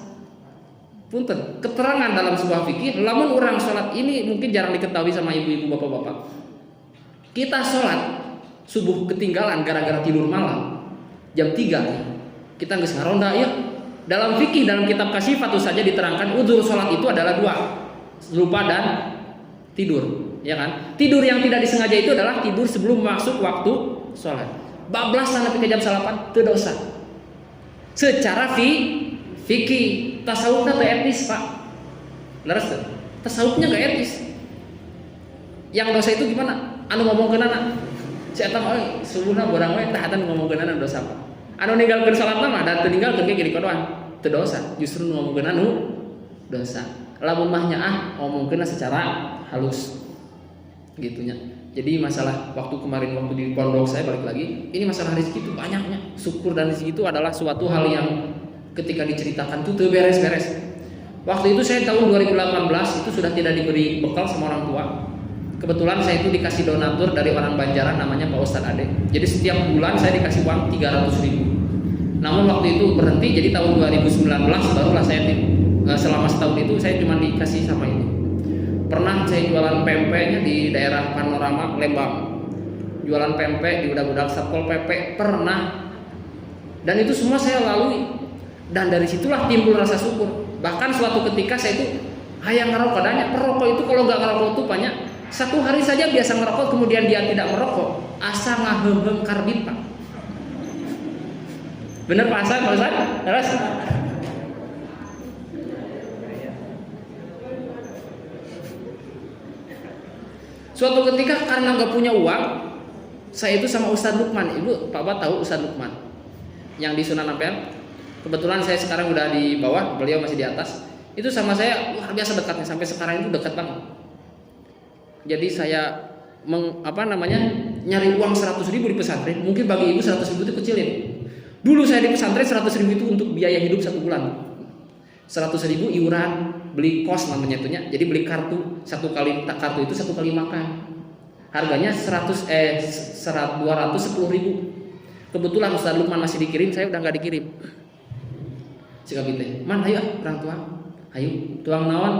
Punten, keterangan dalam sebuah fikih, lamun urang salat ini mungkin jarang diketahui sama ibu-ibu bapak-bapak. Kita salat subuh ketinggalan gara-gara tidur malam. Jam 3 kita geus ngaronda ya. Dalam fikih dalam kitab Kasifatu saja diterangkan udzur salat itu adalah 2. Lupa dan tidur, ya kan? Tidur yang tidak disengaja itu adalah tidur sebelum masuk waktu sholat. Bablas sampai ke jam 8 itu dosa. Secara fikih tasawufnya teu etis, Pak. Leres tuh. Tasawufnya gak etis. Yang dosa itu gimana? Anu ngomongkeun anak. Si eta mah subuhna borang we tah atan ngomongkeun anak dosa, Pak. Anu ninggalkeun salat mah da teu ninggalkeun ge jadi kodoan. Teu dosa, justru ngomongkeun anu dosa. Lamun mahnya ngomongkeun secara halus gitunya. Jadi masalah waktu di pondok saya balik lagi, ini masalah rezeki itu banyaknya. Syukur dan rezeki itu adalah suatu hal yang ketika diceritakan itu teu beres-beres. Waktu itu saya tahun 2018 itu sudah tidak diberi bekal sama orang tua. Kebetulan saya itu dikasih donatur dari orang Banjaran namanya Pak Ustadz Ade. Jadi setiap bulan saya dikasih uang 300.000. Namun waktu itu berhenti, jadi tahun 2019 barulah saya selama setahun itu saya cuma dikasih sama ini. Pernah saya jualan pempeknya di daerah Panorama Lembang, jualan pempek di budak-budak Satpol PP pernah, dan itu semua saya lalui, dan dari situlah timbul rasa syukur. Bahkan suatu ketika saya itu hayang ngerokok, dan perokok itu kalau nggak ngerokok itu banyak. 1 hari saja biasa ngerokok kemudian dia tidak merokok, asa ngahem-hem karbit, Pak. Bener Pak Hasan, Pak Ustaz? Terus suatu ketika karena nggak punya uang, saya itu sama Ustadz Lukman. Ibu, Pak Ba tahu Ustadz Lukman yang di Sunan Ampel? Kebetulan saya sekarang udah di bawah, beliau masih di atas. Itu sama saya luar biasa dekatnya, sampai sekarang itu dekat banget. Jadi saya nyari uang 100.000 di pesantren. Mungkin bagi ibu 100.000 itu kecil ya. Dulu saya di pesantren 100.000 itu untuk biaya hidup 1 bulan. 100.000 iuran, beli kos namanya itunya. Jadi beli kartu, kartu itu 1 kali makan. Harganya 210.000. Kebetulan Ustaz Lukman masih dikirim, saya udah nggak dikirim. Cika binte, man ayo orang tua, ayo tuang naon,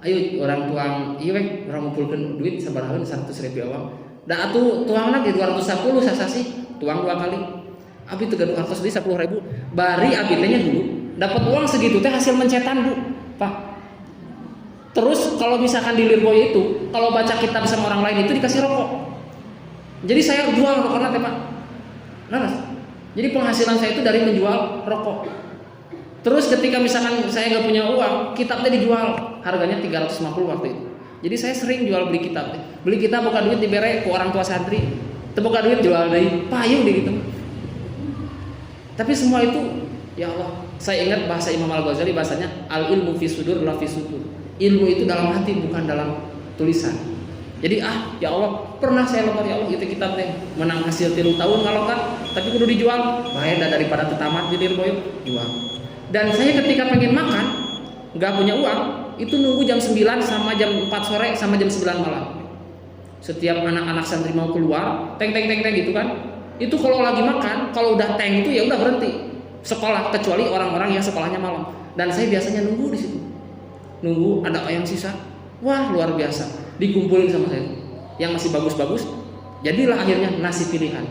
ayo orang tuang, iya weh orang ngumpulkan duit sabaraheun 100.000 awal. Da atuh tuangna di 210 sasasi, tuang 2 kali. Abi teu gaduh hartos deui 10.000. Bari abi teh nya dulu dapat uang segitu teh hasil mencetan, Bu. Pak. Terus kalau misalkan di Lirboy itu, kalau baca kitab sama orang lain itu dikasih rokok. Jadi saya jual rokoknya teh, Pak. Laras. Jadi penghasilan saya itu dari menjual rokok. Terus ketika misalkan saya nggak punya uang, kitabnya dijual, harganya 350 waktu itu. Jadi saya sering jual beli kitab. Beli kitab bukan duit dibere ke orang tua santri, teu boga duit jual deui, payu deh gitu. Tapi semua itu ya Allah Saya ingat bahasa Imam Al-Ghazali, bahasanya al ilmu fi sudur la fi sudur. Ilmu itu dalam hati, bukan dalam tulisan. Jadi ya Allah, pernah saya lompat, ya Allah itu kitab teh menang hasil 3 tahun ngalokan, tapi kudu dijual. Bahaya daripada tetamat jadi boyok, jual. Dan saya ketika pengen makan, nggak punya uang, itu nunggu jam 9 sama jam 4 sore sama jam 9 malam. Setiap anak-anak santri mau keluar, teng gitu kan. Itu kalau lagi makan, kalau udah teng itu ya udah berhenti sekolah, kecuali orang-orang yang sekolahnya malam. Dan saya biasanya nunggu di situ. Nunggu ada yang sisa. Wah, luar biasa. Dikumpulin sama saya. Yang masih bagus-bagus, jadilah akhirnya nasi pilihan.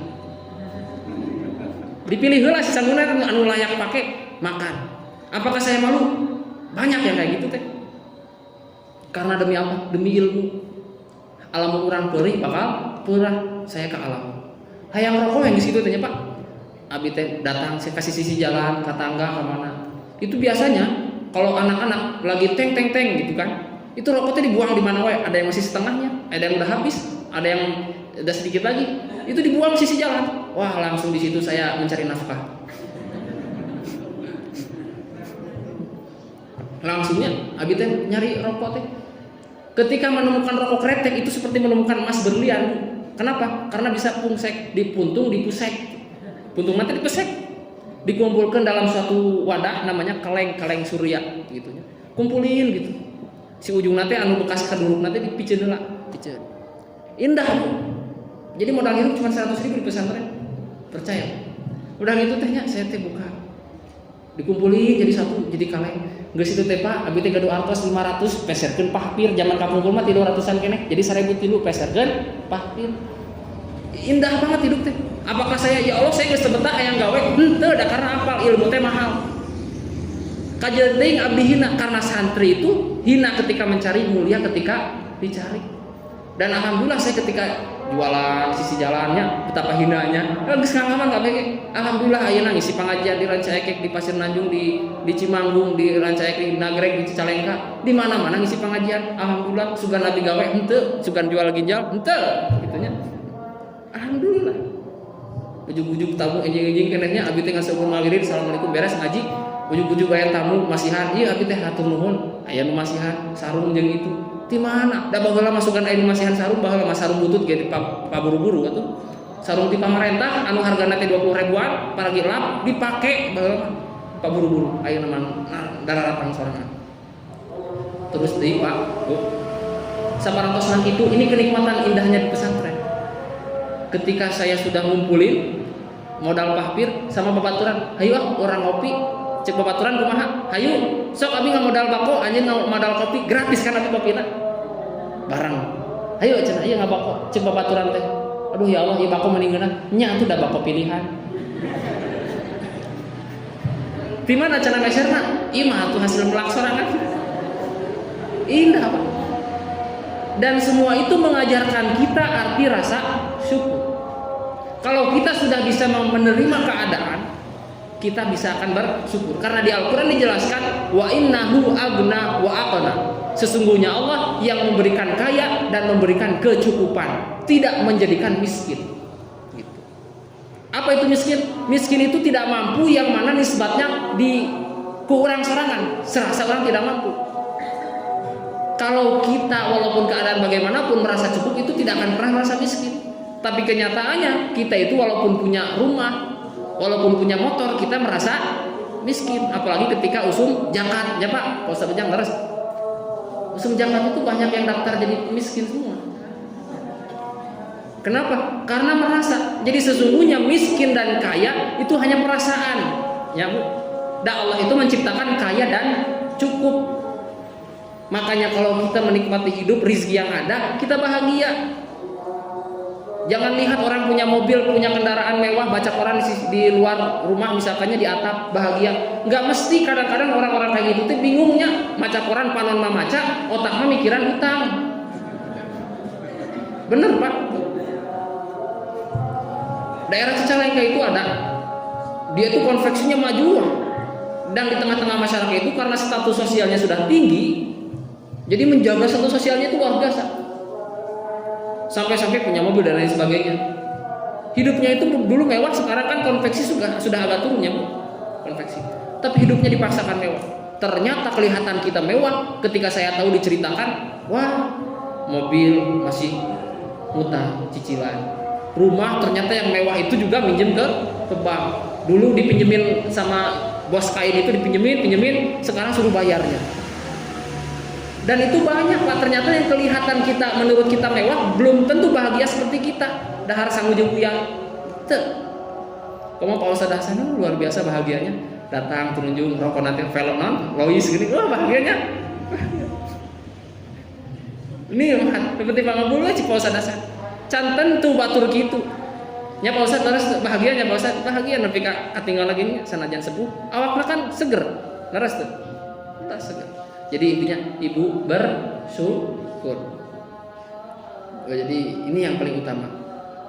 Dipilih heula sisa anu layak pakai makan. Apakah saya malu? Banyak yang kayak gitu teh. Karena demi apa? Demi ilmu. Alam urang peurih bakal peurah saya ke alam. Hayang rokok yang di situ tanya Pak. Abi teh datang, saya kasih sisi jalan ke tangga ke mana. Itu biasanya kalau anak-anak lagi teng gitu kan, itu rokoknya dibuang di mana wae. Ada yang masih setengahnya, ada yang udah habis, ada yang udah sedikit lagi. Itu dibuang sisi jalan. Wah, langsung di situ saya mencari nafkah. Langsungnya abi teh nyari rokok teh. Ketika menemukan rokok kretek itu seperti menemukan emas berlian. Kenapa? Karena bisa pungsek, dipuntung, dipusek. Puntung nanti dipesek, dikumpulkan dalam suatu wadah namanya kaleng surya gitu ya. Kumpulin gitu. Si ujung nanti anu bekas kaduruk nanti dipiceun heula, piceun. Indah. Jadi modal hidup cuma 100.000 di pesantren. Percaya. Udah gitu tehnya saya teh buka. Dikumpulin jadi satu, jadi kaleng. Geus itu teh Pak, abi teh gaduh artos 500 peserkeun pahpir, zaman kapungkul mah 300-an keneh. Jadi 1.000 peserkeun pahpir. Indah banget hidup teh. Apakah saya ya Allah saya geus teu betah hayang gawe? Henteu da karena apal ilmu teh mahal. Kajian teuing abdi hina karena santri itu hina ketika mencari, mulia ketika dicari. Dan alhamdulillah saya ketika jualan sisi jalannya betapa hinanya. Geus ngalaman kabeh ge. Alhamdulillah ayeuna ngisi pangajian di Rancaekek, di Pasir Nanjung, di Cimanggung, di Rancaekek, di Nagreg, di Cicalengka, di mana-mana ngisi pengajian. Alhamdulillah sugan abi gawe henteu, sugan jual ginjal henteu gitu nya. Alhamdulillah. Ujug-ujug tamu enjing-enjing kenehnya abi teh ngaseukeun malirin assalamualaikum beres ngaji. Ujug-ujug aya tamu masihan, ieu abi teh hatur nuhun, aya nu masihan sarung jeung itu. Di mana? Da baheula masukan aya nu masihan sarung, baheula mah sarung butut ge di paburu-buru atuh. Sarung ti pamarentah anu hargana teh 20 ribuan, paragi lap dipake baheula paburu-buru. Ayeuna mah dararatan sorangan. Terus deui Pak, Bu. Saparantosna kitu, ini kenikmatan indahnya di pesantren. Ketika saya sudah ngumpulin modal pahpir sama babaturan, hayu orang ngopi, cek babaturan kumaha, hayu sok abi ngamodal bako, anjeun ngamodal kopi, gratis kan abi kopina barang, hayu cenah ieu ngabako, cek babaturan teh, aduh ya Allah ieu bako meninggalna, nya atuh da bako pilihan, di mana cenah meserna, ieu mah atuh hasil pelaksanaan, indah Pak. Dan semua itu mengajarkan kita arti rasa syukur. Kalau kita sudah bisa menerima keadaan, kita bisa akan bersyukur. Karena di Al-Quran dijelaskan, wa innahu agna wa aqna. Sesungguhnya Allah yang memberikan kaya dan memberikan kecukupan, tidak menjadikan miskin. Gitu. Apa itu miskin? Miskin itu tidak mampu yang mana nisbatnya di kurang sorangan, serasa orang tidak mampu. Kalau kita walaupun keadaan bagaimanapun merasa cukup, itu tidak akan pernah merasa miskin. Tapi kenyataannya kita itu walaupun punya rumah, walaupun punya motor, kita merasa miskin. Apalagi ketika usum zakat, ya Pak, kalau Ustaz Ujang leres. Usum zakat itu banyak yang daftar jadi miskin semua. Kenapa? Karena merasa. Jadi sesungguhnya miskin dan kaya itu hanya perasaan, ya Bu. Dan Allah itu menciptakan kaya dan cukup. Makanya kalau kita menikmati hidup, rizki yang ada, kita bahagia. Jangan lihat orang punya mobil, punya kendaraan mewah, baca koran di luar rumah, misalkannya di atap, bahagia. Nggak mesti, kadang-kadang orang-orang kayak gitu tuh bingungnya, maca koran panon mah maca, otak mah mikiran utang. Bener Pak. Daerah Cicalengka itu ada, dia itu konveksinya maju, dan di tengah-tengah masyarakat itu karena status sosialnya sudah tinggi, jadi menjaga status sosialnya itu luar biasa. Sampai-sampai punya mobil dan lain sebagainya. Hidupnya itu dulu mewah, sekarang kan konveksi sudah agak turun ya Bu. Konveksi. tapi hidupnya dipaksakan mewah. Ternyata kelihatan kita mewah ketika saya tahu diceritakan, wah, mobil masih utang cicilan. Rumah ternyata yang mewah itu juga minjem ke bank. Dulu dipinjemin sama bos kain itu, pinjemin, sekarang suruh bayarnya. Dan itu banyak Pak, ternyata yang kelihatan kita menurut kita mewah belum tentu bahagia seperti kita. Dahar sang ujung kuyang. Kamu Pak Ustadz Hasan luar biasa bahagianya. Datang tunjung rokok nanti velg non, Lois gini, wah bahagianya. Ini seperti Pak Ngabul aja Pak Ustadz Hasan. Can tentu batur gitu. Nya Pak Ustadz terus bahagianya Pak Ustadz bahagia tapi katinggal lagi nih sanajan sepuh. Awakna kan seger. Leres tuh. Entah seger. Jadi intinya ibu bersyukur. Jadi ini yang paling utama.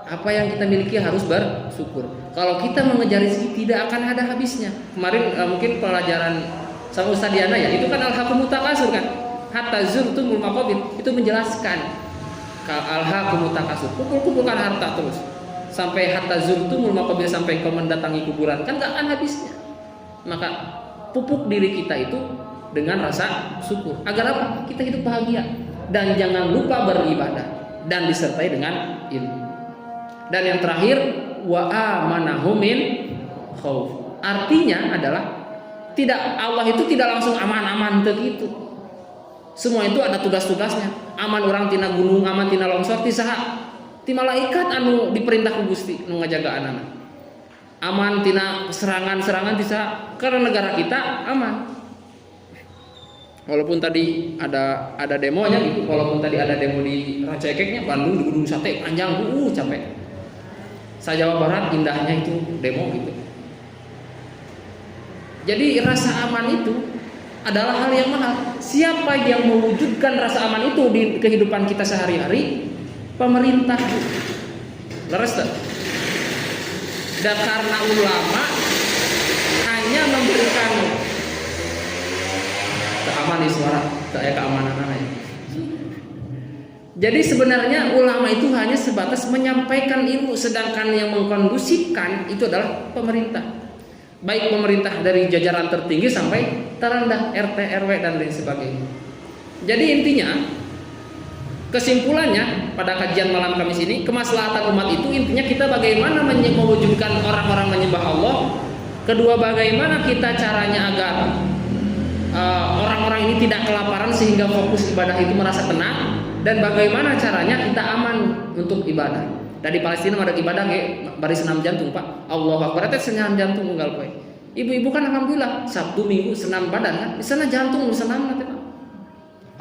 Apa yang kita miliki harus bersyukur. Kalau kita mengejar rezeki tidak akan ada habisnya. Kemarin mungkin pelajaran sama Ustaz Diana ya, itu kan al-hakumut takasur kan. Hatta zurtumul maqabir, itu menjelaskan al-hakumut takasur. Kumpulkan harta terus. Sampai hatta zurtumul maqabir, sampai kau mendatangi kuburan, kan enggak akan habisnya. Maka pupuk diri kita itu dengan rasa syukur. Agar apa? Kita hidup bahagia. Dan jangan lupa beribadah dan disertai dengan ilmu. Dan yang terakhir, wa amanahum min khauf. Artinya adalah Allah itu tidak langsung aman-aman begitu. Semua itu ada tugas-tugasnya. Aman orang tina gunung, aman tina longsor, ti saha? Ti malaikat anu diperintah ku Gusti nu ngajaga anak. Aman tina serangan-serangan ti saha? Karena negara kita aman. Walaupun tadi ada demonya gitu, walaupun tadi ada demo di Rancaikeknya, Bandung di Gunung Sate panjang, capek. Jawa Barat indahnya itu demo gitu. Jadi rasa aman itu adalah hal yang mahal. Siapa yang mewujudkan rasa aman itu di kehidupan kita sehari-hari? Pemerintah. Leres tak? Dan karena ulama hanya memberikan keamanan di suara, kayak keamanan aja. Jadi sebenarnya ulama itu hanya sebatas menyampaikan ilmu, sedangkan yang mengkondusifkan itu adalah pemerintah. Baik pemerintah dari jajaran tertinggi sampai terendah, RT, RW dan lain sebagainya. Jadi intinya, kesimpulannya pada kajian malam Kamis ini, kemaslahatan umat itu intinya kita bagaimana mewujudkan orang-orang menyembah Allah. Kedua, bagaimana kita caranya agar orang-orang ini tidak kelaparan sehingga fokus ibadah itu merasa tenang. Dan bagaimana caranya kita aman untuk ibadah. Dari Palestina ada ibadah bari senam jantung Pak. Allahu Akbar teh senam jantung unggal poe. Ibu-ibu kan alhamdulillah Sabtu Minggu senam badan kan. Di sana jantung senam nanti Pak.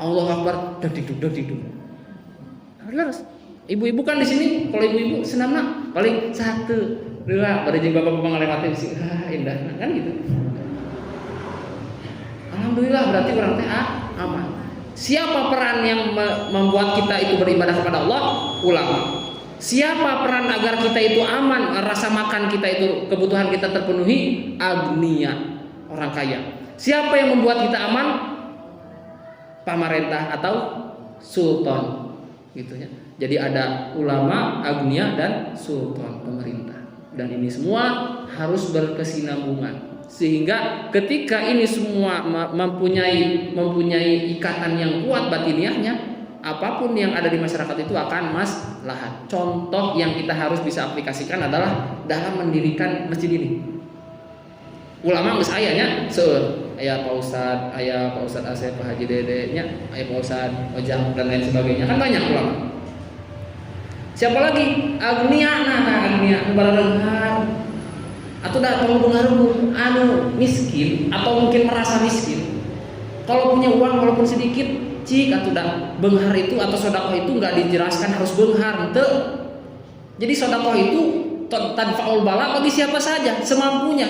Allahu Akbar deg-deg. Harus. Ibu-ibu kan di sini kalau ibu-ibu senamna paling 1, 2 bari jeung bapak-bapak ngalewati sih. Indah kan gitu. Alhamdulillah berarti orang teh aman. Siapa peran yang membuat kita itu beribadah kepada Allah? Ulama. Siapa peran agar kita itu aman, rasa makan kita itu, kebutuhan kita terpenuhi? Agniya, orang kaya. Siapa yang membuat kita aman? Pemerintah atau sultan, gitu ya. Jadi ada ulama, agniya dan sultan, pemerintah. Dan ini semua harus berkesinambungan. Sehingga ketika ini semua mempunyai ikatan yang kuat batiniahnya, apapun yang ada di masyarakat itu akan maslahat. Contoh yang kita harus bisa aplikasikan adalah dalam mendirikan masjid ini. Ulama geus ayanya seueur, aya Pak Ustadz Asep, Pak Haji Dede nya, aya Pak Ustadz Ojang dan lain sebagainya. Kan banyak ulama. Siapa lagi? Agniya bararenghar. Atau datang bunga-bunga anu miskin atau mungkin merasa miskin. Kalau punya uang walaupun sedikit, cik atau benghar itu atau sedekah itu nggak dijelaskan harus benghar ente. Jadi sedekah itu tanfaul bala bagi siapa saja semampunya.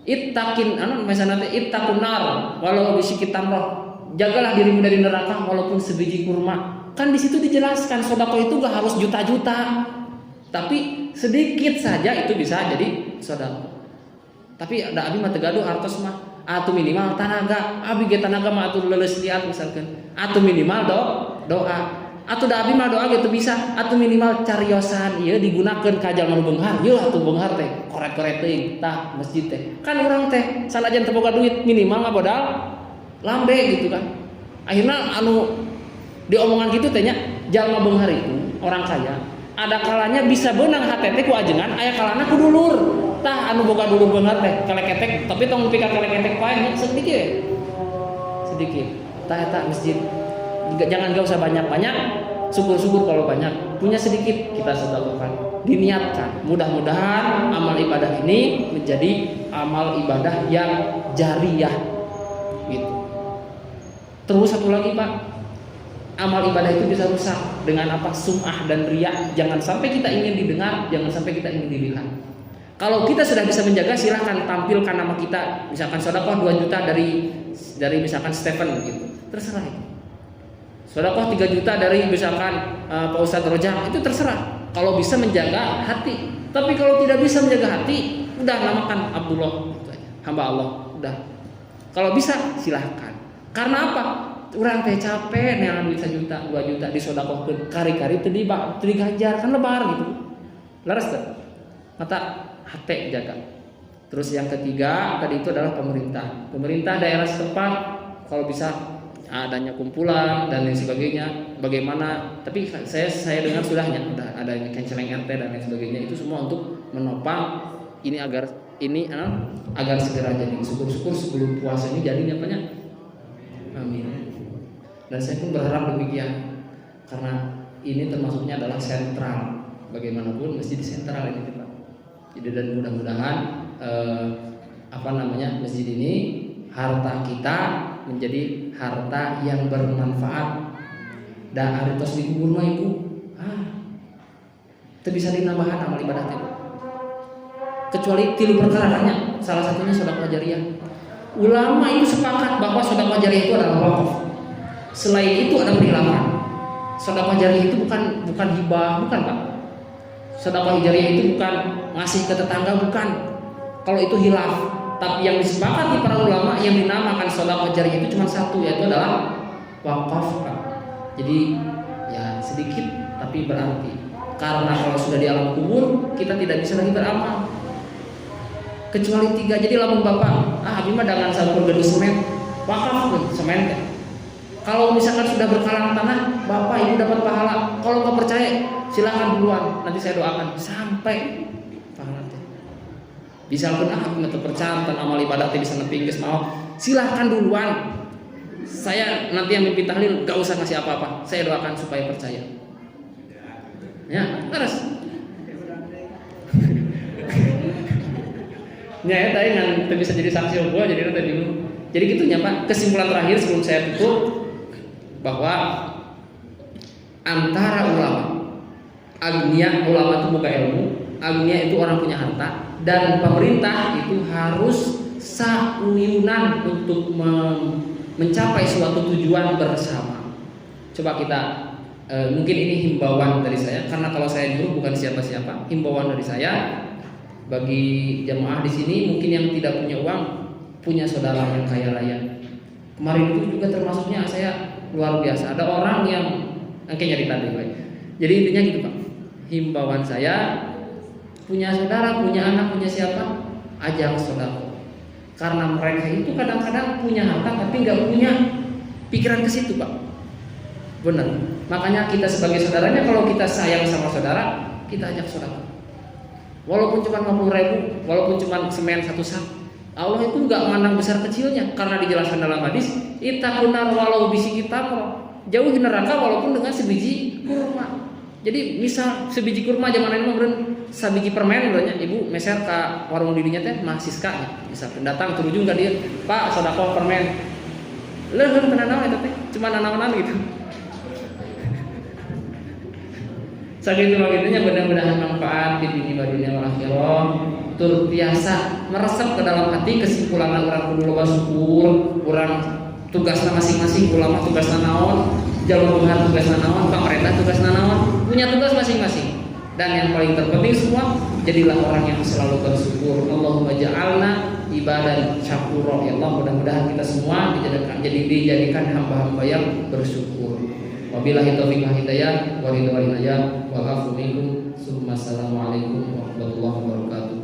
Ittaqin misalnya ittaqun nar walau bisyikit tamrah. Jagalah dirimu dari neraka walaupun sebiji kurma. Kan di situ dijelaskan sedekah itu nggak harus juta-juta. Tapi sedikit saja itu bisa jadi sedekah. Tapi ada abi mah tegaduh hartos mah atuh minimal tanaga, abi ge tanaga mah atuh leuleus liat misalkan. Atuh minimal doa. Atuh da abdi mah doa gitu bisa, atuh minimal cariosan ieu digunakeun ka jalma nu beunghar. Yeuh atuh beunghar teh koret-koret teuing tah masjid teh. Kan urang teh sanajan teu boga duit minimal mah modal lambe gitu kan. Akhirna anu diomongan gitu teh nya jalma beunghar itu orang kaya ada kalanya bisa beunang hate teh ku ajengan, aya kalana ku dulur. Tah anu boga dulur beunghar teh kaleketek tapi tong pika kaleketek pae sedikit. Sedikit. Tah eta masjid. Jangan gak usah banyak-banyak, syukur-syukur kalau banyak. Punya sedikit kita sedekahkan. Diniatkan. Mudah-mudahan amal ibadah ini menjadi amal ibadah yang jariyah. Gitu. Terus satu lagi Pak, amal ibadah itu bisa rusak dengan apa? Sum'ah dan riya. Jangan sampai kita ingin didengar, jangan sampai kita ingin dilihat. Kalau kita sudah bisa menjaga, silahkan tampilkan nama kita. Misalkan sedekah 2 juta dari misalkan Stephen gitu. Terserah itu. Sedekah 3 juta dari misalkan Pak Ustadz Rojak, itu terserah. Kalau bisa menjaga hati. Tapi kalau tidak bisa menjaga hati, udah namakan Abdullah gitu aja. Hamba Allah, udah. Kalau bisa silahkan. Karena apa? Urang teh capek neangan duit 1 juta, 2 juta disedekahkeun. Kari-kari teu diganjar kan lebar gitu. Laras teh. Mata hati jaga. Terus yang ketiga tadi itu adalah pemerintah. Pemerintah daerah setempat kalau bisa adanya kumpulan dan lain sebagainya. Bagaimana? Tapi saya dengar sudahnya ada canceling RT dan lain sebagainya. Itu semua untuk menopang ini agar segera jadi. Syukur-syukur sebelum puasa ini jadinya banyak. Amin. Dan saya pun berharap demikian karena ini termasuknya adalah sentral. Bagaimanapun mesti di sentral ini Pak. Jadi dan mudah-mudahan masjid ini harta kita menjadi harta yang bermanfaat. Dan haritos dikubur mah ibu, itu bisa dinambahan amal ibadah itu. Kecuali 3 perkara hanya, salah satunya sedekah jariyah. Ulama itu sepakat bahwa sedekah jariyah itu adalah wakaf. Selain itu ada penilaian. Sedekah jariyah itu bukan hibah, bukan Pak. Sedekah jariyah itu bukan ngasih ke tetangga, bukan. Kalau itu hilaf. Tapi yang disepakati para ulama yang dinamakan sedekah jariyah itu cuma satu, yaitu adalah wakaf Pak. Jadi ya sedikit tapi berarti. Karena kalau sudah di alam kubur kita tidak bisa lagi beramal. Kecuali 3. Jadi lamun Bapak, abi mah dengan sakur gede semen, wakaf pun semen kan. Kalau misalkan sudah berkalang tanah, Bapak Ibu dapat pahala. Kalau nggak percaya, silakan duluan. Nanti saya doakan sampai pahala teh. Bisa pun abi mah percaya amal ibadah teh bisa nepi geus mau. Silakan duluan. Saya nanti yang mimpi tahlil gak usah ngasih apa-apa. Saya doakan supaya percaya. Ya, terus. Ya, tadi ngan bisa jadi saksi gua jadi tadi dulu. Jadi gitunya Pak. Kesimpulan terakhir sebelum saya tutup bahwa antara ulama, agniya, ulama itu buka ilmu, agniya itu orang punya harta, dan pemerintah itu harus sauyunan untuk mencapai suatu tujuan bersama. Coba kita mungkin ini himbauan dari saya, karena kalau saya dulu bukan siapa-siapa. Himbauan dari saya bagi jemaah di sini mungkin yang tidak punya uang, punya saudara yang kaya raya. Kemarin itu juga termasuknya saya luar biasa. Ada orang yang nyari tadi, Pak. Jadi intinya gitu Pak. Himbauan saya, punya saudara, punya anak, punya siapa, ajak saudara. Karena mereka itu kadang-kadang punya harta tapi nggak punya pikiran ke situ Pak. Benar. Makanya kita sebagai saudaranya, kalau kita sayang sama saudara, kita ajak saudara. Walaupun cuma 50.000, walaupun cuma semen 1 sak, Allah itu nggak memandang besar kecilnya. Karena dijelaskan dalam hadis, ittaqunnar walau bisiqi tamrah. Jauhi neraka walaupun dengan sebiji kurma. Jadi misal sebiji kurma zaman ini mah sabiji permen berarti ibu meser ke warung didinya teh mah siska bisa datang terujung ka dia, Pak sedekah permen. Leuheun teu nanaon eta teh, cuma nanaonan gitu. Sakitu magitunya mudah-mudahan manfaat di dunia wal akhirah. Tur biasa meresep ke dalam hati kesimpulan urang kudu loba syukur, urang tugasna masing-masing, ulama tugasna naon, jalur Tuhan tugasna naon, pemerintah tugasna naon, punya tugas masing-masing. Dan yang paling terpenting semua, jadilah orang yang selalu bersyukur. Allahumma ja'alna ibadan syakura. Ya Allah, mudah-mudahan kita semua dijadikan hamba-hamba yang bersyukur. Wabillahi taufiq wal hidayah wa ridwan hidayah wa afu minkum. Assalamualaikum warahmatullahi wabarakatuh.